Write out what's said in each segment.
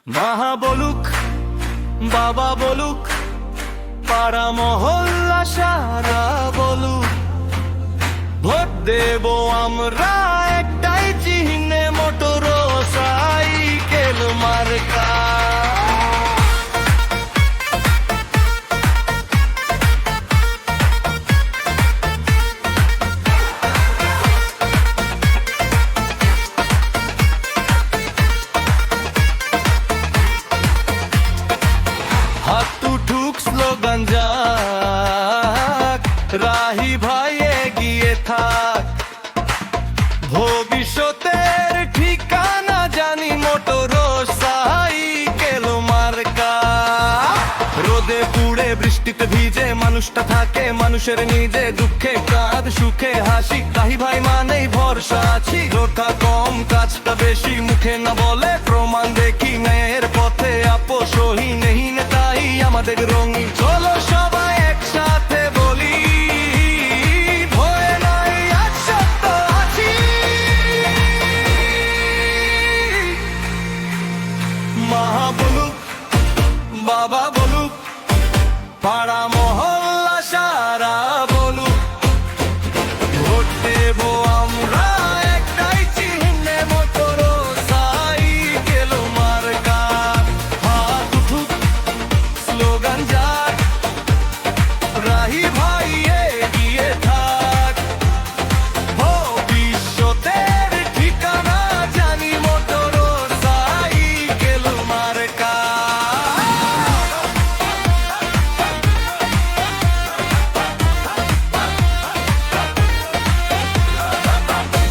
মাহা বলুক বাবা বলুক পাড়া মহল্লা সারা বলুক, ভোট দেব আমরা একটাই চিহ্নে, মোটর সাইকেল মার্কা। হাত উঠুক স্লোগান যাক, রাহি ভাই এগিয়ে থাক, ভবিষ্যতের ঠিকানা জানি, মোটর সাইকেল মার্কা। রোদে পুড়ে বৃষ্টিতে ভিজে মানুষটা থাকে মানুষের নিজে, দুঃখে কাঁদ সুখে হাসি, রাহি ভাই মানেই ভরসা আছি। কথা কম কাজটা বেশি, মুখে না বলে প্রমাণ দেখি, ন্যায়ের পথে আপোষহী নেই নেতাই আমাদের রঙিন। চলো সবাই একসাথে বলি, ভয় নাই আজ সত্য আছি। মা বলুক বাবা বলুক পাড়া মহল্লা সারা বলুক, ভোট দেব আমরা একটাই চিহ্নে, মোটর সাইকেল মার্কা। হাত উঠুক স্লোগান যাক, রাহি ভাই এগিয়ে থাক, ভবিষ্যতের ঠিকানা জানি, মোটর সাইকেল মার্কা।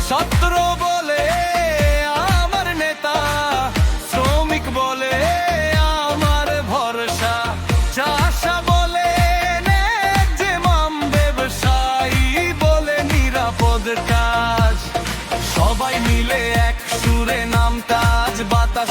ছাত্র বলে আমার নেতা, শ্রমিক বলে আমার ভরসা, চাষা বলে ন্যায্য মাম, ব্যবসায়ী বলে নিরাপদ কাজ, সবাই মিলে এক সুরে নাম তাজ, বাতাস